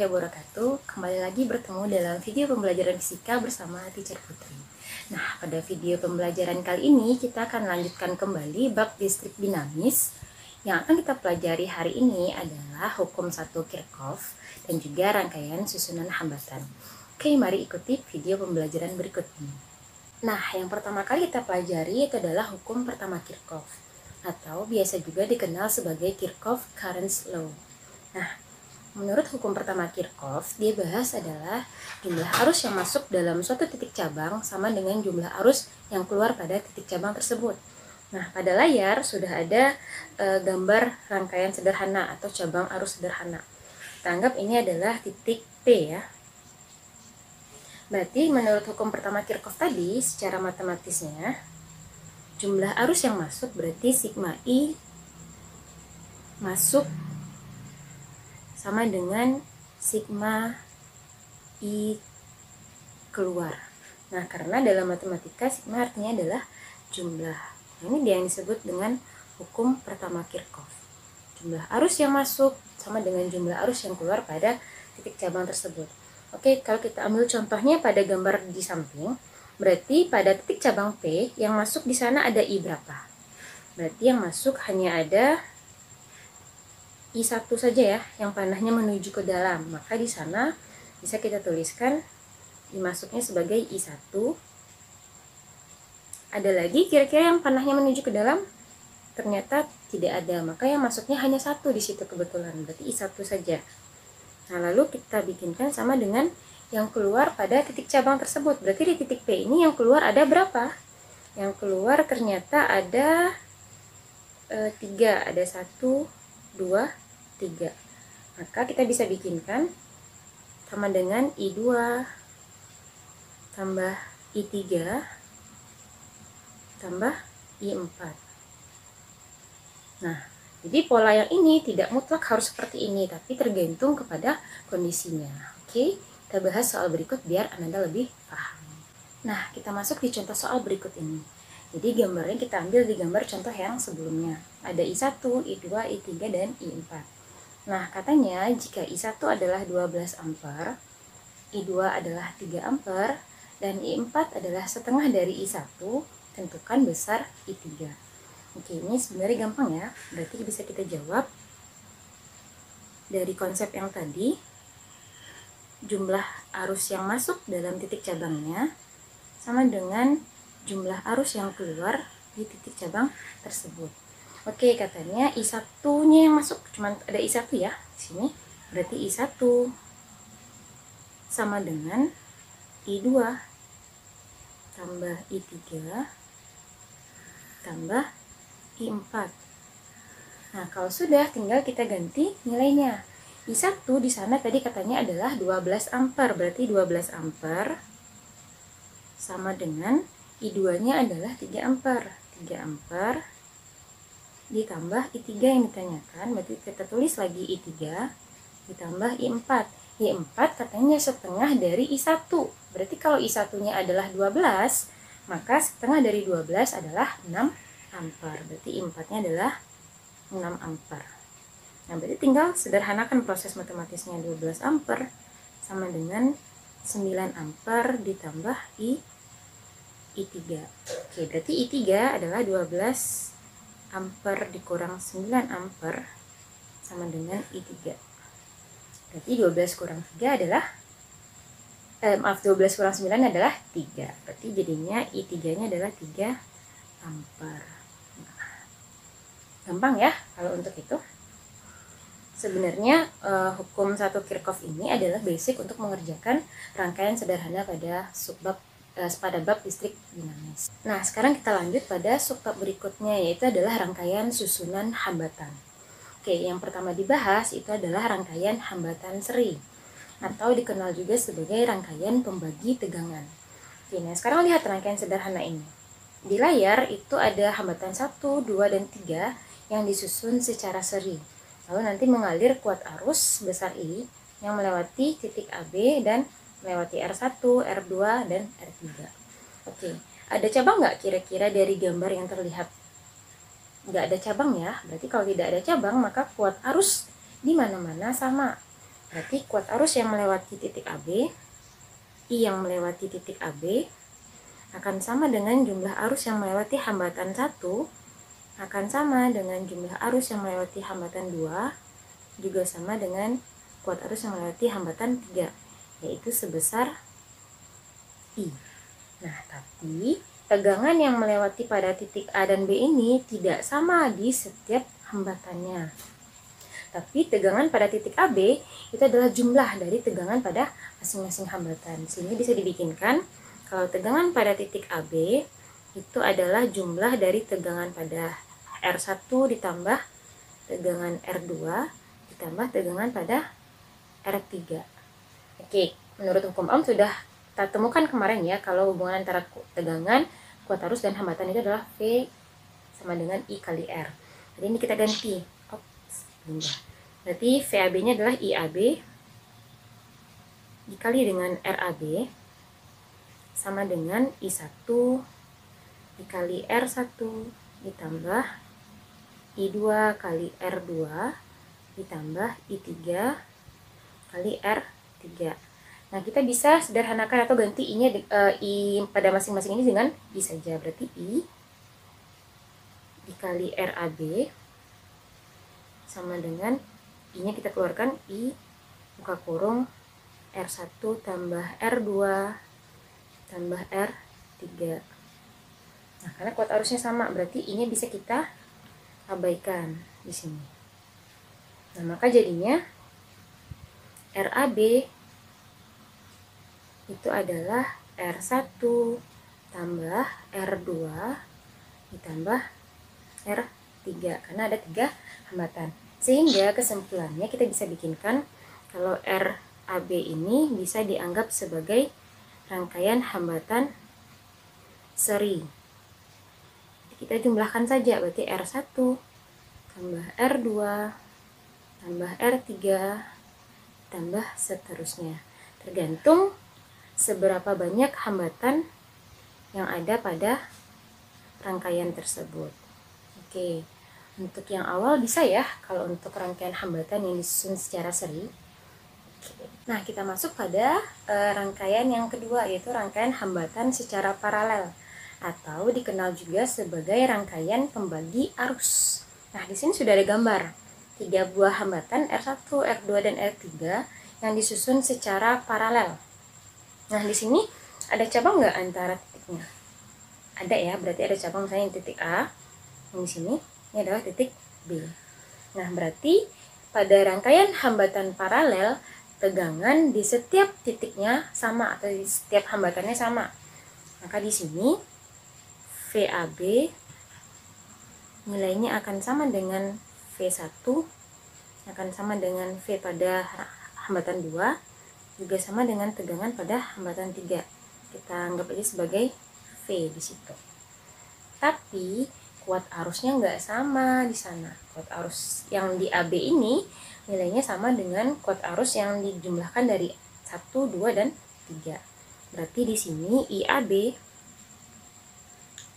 warahmatullahi wabarakatuh. Kembali lagi bertemu dalam video pembelajaran fisika bersama Teacher Putri. Nah, pada video pembelajaran kali ini kita akan lanjutkan kembali bab listrik dinamis. Yang akan kita pelajari hari ini adalah hukum 1 Kirchhoff dan juga rangkaian susunan hambatan. Oke, mari ikuti video pembelajaran berikut ini. Nah, yang pertama kali kita pelajari itu adalah hukum pertama Kirchhoff, atau biasa juga dikenal sebagai Kirchhoff Currents Law. Nah, menurut hukum pertama Kirchhoff, dia bahas adalah jumlah arus yang masuk dalam suatu titik cabang sama dengan jumlah arus yang keluar pada titik cabang tersebut. Nah, pada layar sudah ada gambar rangkaian sederhana atau cabang arus sederhana. Kita anggap ini adalah titik P ya. Berarti menurut hukum pertama Kirchhoff tadi, secara matematisnya, jumlah arus yang masuk berarti sigma I masuk sama dengan sigma I keluar. Nah, karena dalam matematika sigma artinya adalah jumlah. Nah, ini dia yang disebut dengan hukum pertama Kirchhoff. Jumlah arus yang masuk sama dengan jumlah arus yang keluar pada titik cabang tersebut. Oke, kalau kita ambil contohnya pada gambar di samping, berarti pada titik cabang P yang masuk di sana ada I berapa? Berarti yang masuk hanya ada I1 saja ya, yang panahnya menuju ke dalam. Maka di sana bisa kita tuliskan I masuknya sebagai I1. Ada lagi kira-kira yang panahnya menuju ke dalam? Ternyata tidak ada, maka yang masuknya hanya 1 di situ kebetulan, berarti I1 saja. Nah, lalu kita bikinkan sama dengan yang keluar pada titik cabang tersebut. Berarti di titik P ini yang keluar ada berapa? Yang keluar ternyata ada 3, ada 1, 2, 3. Maka kita bisa bikinkan sama dengan I2 tambah I3 tambah I4. Nah, jadi pola yang ini tidak mutlak harus seperti ini, tapi tergantung kepada kondisinya. Oke, kita bahas soal berikut biar Anda lebih paham. Nah, kita masuk di contoh soal berikut ini. Jadi gambarnya kita ambil di gambar contoh yang sebelumnya. Ada I1, I2, I3, dan I4. Nah, katanya jika I1 adalah 12 ampere, I2 adalah 3 ampere, dan I4 adalah setengah dari I1, tentukan besar I3. Oke, ini sebenarnya gampang ya. Berarti bisa kita jawab dari konsep yang tadi, jumlah arus yang masuk dalam titik cabangnya sama dengan jumlah arus yang keluar di titik cabang tersebut. Oke, katanya I1-nya yang masuk, cuma ada I1 ya di sini. Berarti I1 sama dengan I2 tambah I3 tambah I4. Nah, kalau sudah tinggal kita ganti nilainya. I1 di sana tadi katanya adalah 12 ampere, berarti 12 ampere sama dengan I2-nya adalah 3 ampere. 3 ampere ditambah I3 yang ditanyakan, berarti kita tulis lagi I3 ditambah I4. I4 katanya setengah dari I1. Berarti kalau I1-nya adalah 12, maka setengah dari 12 adalah 6 ampere. Berarti I4-nya adalah 6 ampere. Nah, berarti tinggal sederhanakan proses matematisnya. 12 ampere sama dengan 9 ampere ditambah I3. Oke, berarti I3 adalah 12 ampere dikurang 9 ampere sama dengan I3. Berarti 12 kurang 3 adalah 12 kurang 9 adalah 3. Berarti jadinya I3-nya adalah 3 ampere. Nah, gampang ya kalau untuk itu. Sebenarnya hukum 1 Kirchhoff ini adalah basic untuk mengerjakan rangkaian sederhana pada bab listrik dinamis. Nah, sekarang kita lanjut pada subbab berikutnya, yaitu adalah rangkaian susunan hambatan. Oke, yang pertama dibahas itu adalah rangkaian hambatan seri, atau dikenal juga sebagai rangkaian pembagi tegangan. Oke, nah sekarang lihat rangkaian sederhana ini. Di layar itu ada hambatan 1, 2, dan 3 yang disusun secara seri. Lalu nanti mengalir kuat arus besar I yang melewati titik AB dan melewati R1, R2, dan R3. Oke, ada cabang nggak kira-kira dari gambar yang terlihat? Nggak ada cabang ya, berarti kalau tidak ada cabang maka kuat arus di mana-mana sama. Berarti kuat arus yang melewati titik AB, I yang melewati titik AB, akan sama dengan jumlah arus yang melewati hambatan 1, akan sama dengan jumlah arus yang melewati hambatan 2, juga sama dengan kuat arus yang melewati hambatan 3, yaitu sebesar I. Nah, tapi tegangan yang melewati pada titik A dan B ini tidak sama di setiap hambatannya. Tapi tegangan pada titik AB itu adalah jumlah dari tegangan pada masing-masing hambatan. Sini bisa dibikinkan kalau tegangan pada titik AB itu adalah jumlah dari tegangan pada R1 ditambah tegangan R2 ditambah tegangan pada R3. Oke, menurut hukum Ohm sudah kita temukan kemarin ya, kalau hubungan antara tegangan, kuat arus, dan hambatan itu adalah V sama dengan I kali R. Jadi ini kita ganti. Berarti VAB-nya adalah IAB dikali dengan RAB sama dengan I1 dikali R1 ditambah I2 kali R2 ditambah I3 kali R3. Nah, kita bisa sederhanakan atau ganti I-nya I pada masing-masing ini dengan I saja. Berarti I dikali RAB sama dengan I-nya kita keluarkan I buka kurung R1 tambah R2 tambah R3. Nah, karena kuat arusnya sama, berarti I-nya bisa kita abaikan di sini. Nah, maka jadinya RAB itu adalah R1 tambah R2 ditambah R3, karena ada 3 hambatan. Sehingga kesimpulannya kita bisa bikinkan kalau RAB ini bisa dianggap sebagai rangkaian hambatan seri. Kita jumlahkan saja, berarti R1 tambah R2 tambah R3 tambah seterusnya. Tergantung seberapa banyak hambatan yang ada pada rangkaian tersebut. Oke, untuk yang awal bisa ya, kalau untuk rangkaian hambatan yang disusun secara seri. Nah, kita masuk pada rangkaian yang kedua, yaitu rangkaian hambatan secara paralel, atau dikenal juga sebagai rangkaian pembagi arus. Nah, di sini sudah ada gambar 3 buah hambatan R1, R2, dan R3 yang disusun secara paralel. Nah, di sini ada cabang nggak antara titiknya? Ada ya, berarti ada cabang, misalnya titik A, yang di sini, ini adalah titik B. Nah, berarti pada rangkaian hambatan paralel, tegangan di setiap titiknya sama, atau di setiap hambatannya sama. Maka di sini, VAB nilainya akan sama dengan V1, akan sama dengan V pada hambatan 2, juga sama dengan tegangan pada hambatan 3. Kita anggap aja sebagai V di situ. Tapi kuat arusnya nggak sama di sana. Kuat arus yang di AB ini nilainya sama dengan kuat arus yang dijumlahkan dari 1, 2, dan 3. Berarti di sini IAB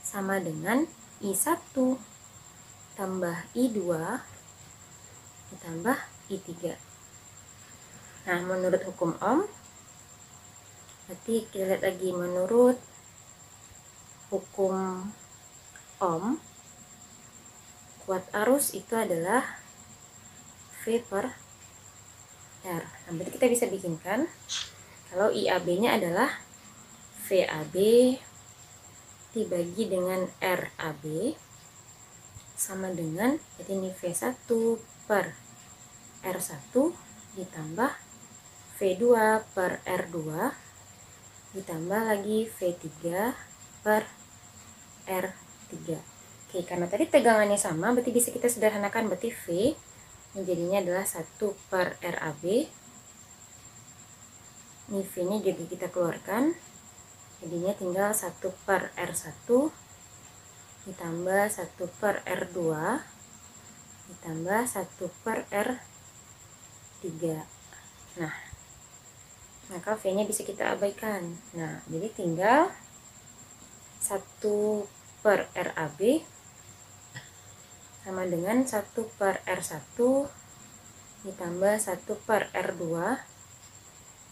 sama dengan I1 tambah I2 ditambah I3. Nah, menurut hukum Ohm, berarti kita lihat lagi, menurut hukum Ohm, kuat arus itu adalah V per R. Nah, berarti kita bisa bikinkan kalau IAB-nya adalah VAB dibagi dengan RAB sama dengan, jadi ini V1 per R1 ditambah V2 per R2 ditambah lagi V3 per R3. Oke, karena tadi tegangannya sama, berarti bisa kita sederhanakan, berarti V menjadinya adalah 1 per RAB. Ini V-nya juga kita keluarkan, jadinya tinggal 1 per R1 ditambah 1 per R2 ditambah 1 per R3. Nah, maka V-nya bisa kita abaikan. Nah, jadi tinggal 1 per RAB sama dengan 1 per R1 ditambah 1 per R2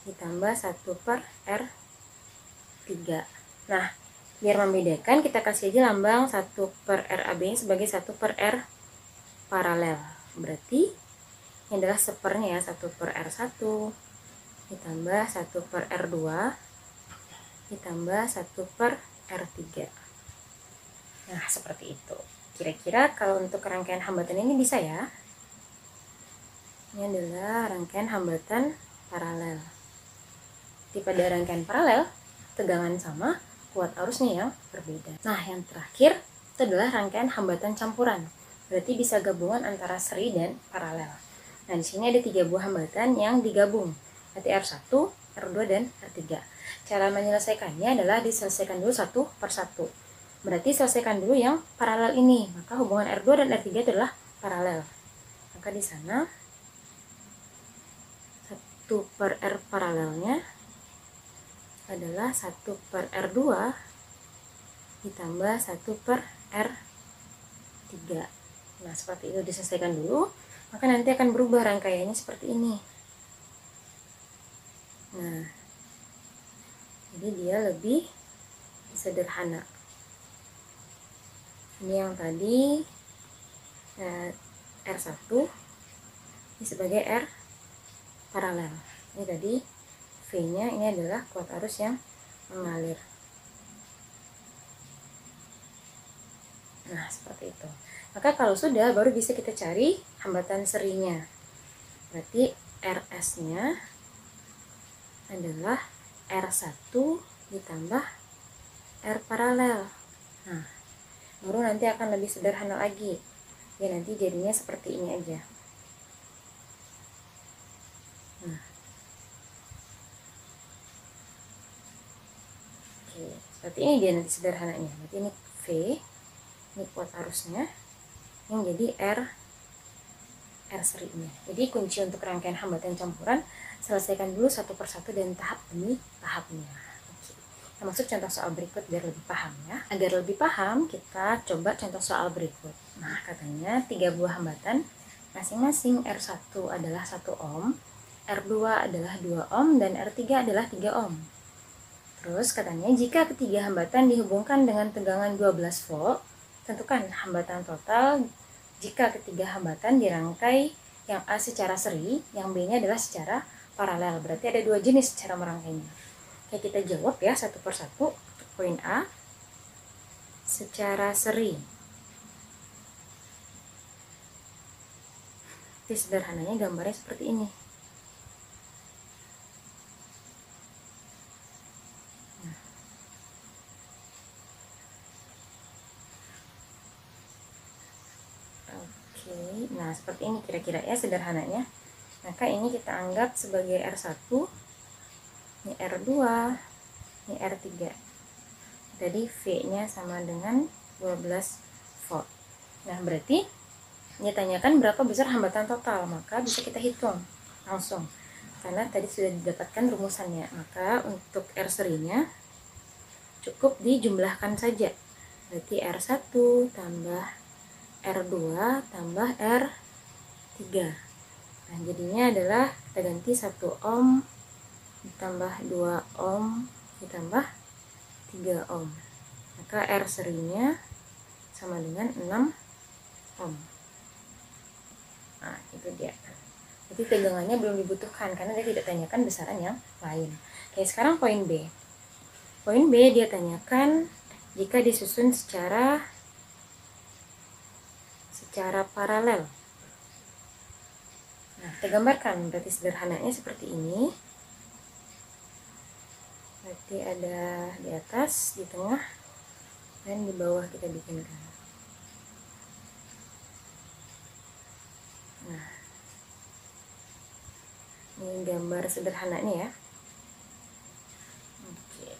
ditambah 1 per R3. Nah, biar membedakan kita kasih aja lambang 1 per RAB sebagai 1 per R paralel. Berarti ini adalah sepernya ya, 1 per R1 ditambah 1 per R2 ditambah 1 per R3. Nah, seperti itu. Kira-kira kalau untuk rangkaian hambatan ini bisa ya. Ini adalah rangkaian hambatan paralel. Jadi pada rangkaian paralel, tegangan sama, kuat arusnya yang berbeda. Nah, yang terakhir itu adalah rangkaian hambatan campuran. Berarti bisa gabungan antara seri dan paralel. Nah, di sini ada 3 buah hambatan yang digabung. Berarti R1, R2, dan R3. Cara menyelesaikannya adalah diselesaikan dulu satu per satu. Berarti selesaikan dulu yang paralel ini. Maka hubungan R2 dan R3 itu adalah paralel. Maka di sana 1 per R paralelnya adalah 1 per R2 ditambah 1 per R3. Nah, seperti itu diselesaikan dulu. Maka nanti akan berubah rangkaiannya seperti ini. Nah, jadi dia lebih sederhana. Ini yang tadi R1 ini sebagai R paralel. Ini tadi V-nya ini adalah kuat arus yang mengalir. Nah, seperti itu. Maka kalau sudah, baru bisa kita cari hambatan serinya. Berarti RS-nya adalah R1 ditambah R paralel. Nah, baru nanti akan lebih sederhana lagi. Ya, nanti jadinya seperti ini aja. Nah, oke, seperti ini dia nanti sederhananya. Berarti ini V, ini kuat arusnya, yang jadi R serinya. Jadi kunci untuk rangkaian hambatan campuran, selesaikan dulu satu persatu dan tahap demi tahapnya. Oke, kita masuk contoh soal berikut biar lebih paham ya. Agar lebih paham, kita coba contoh soal berikut. Nah, katanya 3 buah hambatan, masing-masing R1 adalah 1 ohm, R2 adalah 2 ohm, dan R3 adalah 3 ohm. Terus katanya jika ketiga hambatan dihubungkan dengan tegangan 12 volt, tentukan hambatan total jika ketiga hambatan dirangkai, yang A secara seri, yang B-nya adalah secara paralel. Berarti ada 2 jenis cara merangkainya. Oke, kita jawab ya satu persatu. Untuk poin A, secara seri. Jadi sederhananya gambarnya seperti ini. Nah, seperti ini kira-kira ya sederhananya. Maka ini kita anggap sebagai R1, ini R2, ini R3. Jadi V-nya sama dengan 12 volt. Nah, berarti ditanyakan berapa besar hambatan total, maka bisa kita hitung langsung. Karena tadi sudah didapatkan rumusannya. Maka untuk R serinya cukup dijumlahkan saja. Berarti R1 tambah R2 tambah R3. Nah, jadinya adalah kita ganti 1 ohm ditambah 2 ohm ditambah 3 ohm. Maka R serinya sama dengan 6 ohm. Nah, itu dia. Jadi tegangannya belum dibutuhkan karena dia tidak tanyakan besaran yang lain. Oke, sekarang poin B. Poin B dia tanyakan jika disusun secara paralel. Nah, kita gambarkan. Berarti sederhananya seperti ini. Berarti ada di atas, di tengah, dan di bawah kita bikinkan. Nah, ini gambar sederhananya ya. Oke.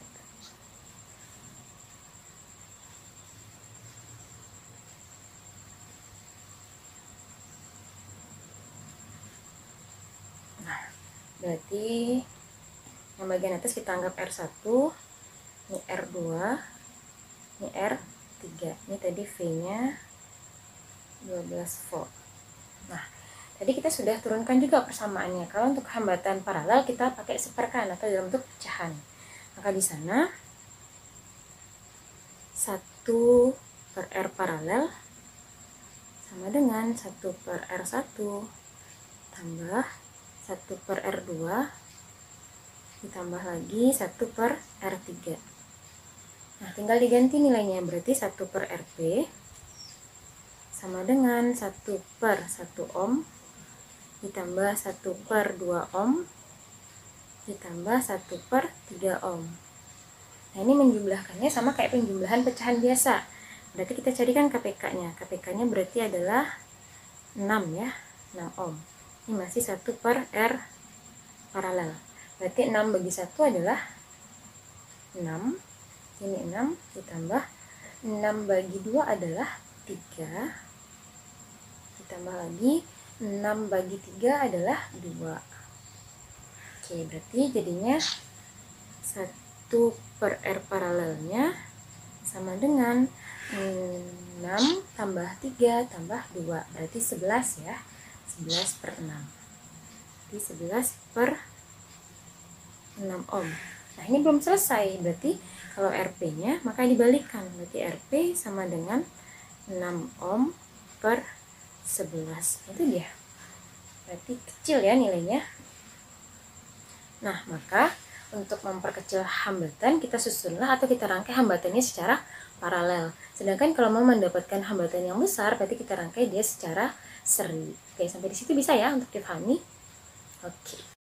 Nah, berarti yang bagian atas kita anggap R1, ini R2, ini R3. Ini tadi V-nya 12 volt. Nah, Tadi kita sudah turunkan juga persamaannya. Kalau untuk hambatan paralel kita pakai seperkan atau dalam bentuk pecahan. Maka di sana 1 per R paralel sama dengan 1 per R1 tambah 1 per R2 ditambah lagi 1 per R3. Nah, tinggal diganti nilainya, berarti 1 per RP sama dengan 1 per 1 ohm ditambah 1 per 2 ohm ditambah 1 per 3 ohm. Nah, ini menjumlahkannya sama kayak penjumlahan pecahan biasa. Berarti kita carikan KPK-nya. KPK-nya berarti adalah 6 ya, 6 ohm. Ini masih 1 per R paralel. Berarti 6 bagi 1 adalah 6. Ini 6 ditambah 6 bagi 2 adalah 3. Ditambah lagi 6 bagi 3 adalah 2. Oke, berarti jadinya 1 per R paralelnya sama dengan 6 tambah 3 tambah 2. Berarti 11 ya. 11 per 6. Jadi 11 per 6 ohm. Nah, ini belum selesai. Berarti kalau RP-nya maka dibalikkan. Berarti RP sama dengan 6 ohm per 11. Itu dia. Berarti kecil ya nilainya. Nah, maka untuk memperkecil hambatan kita susunlah atau kita rangkai hambatannya secara paralel. Sedangkan kalau mau mendapatkan hambatan yang besar berarti kita rangkai dia secara seri. Oke, sampai di situ bisa ya untuk difahami. Oke.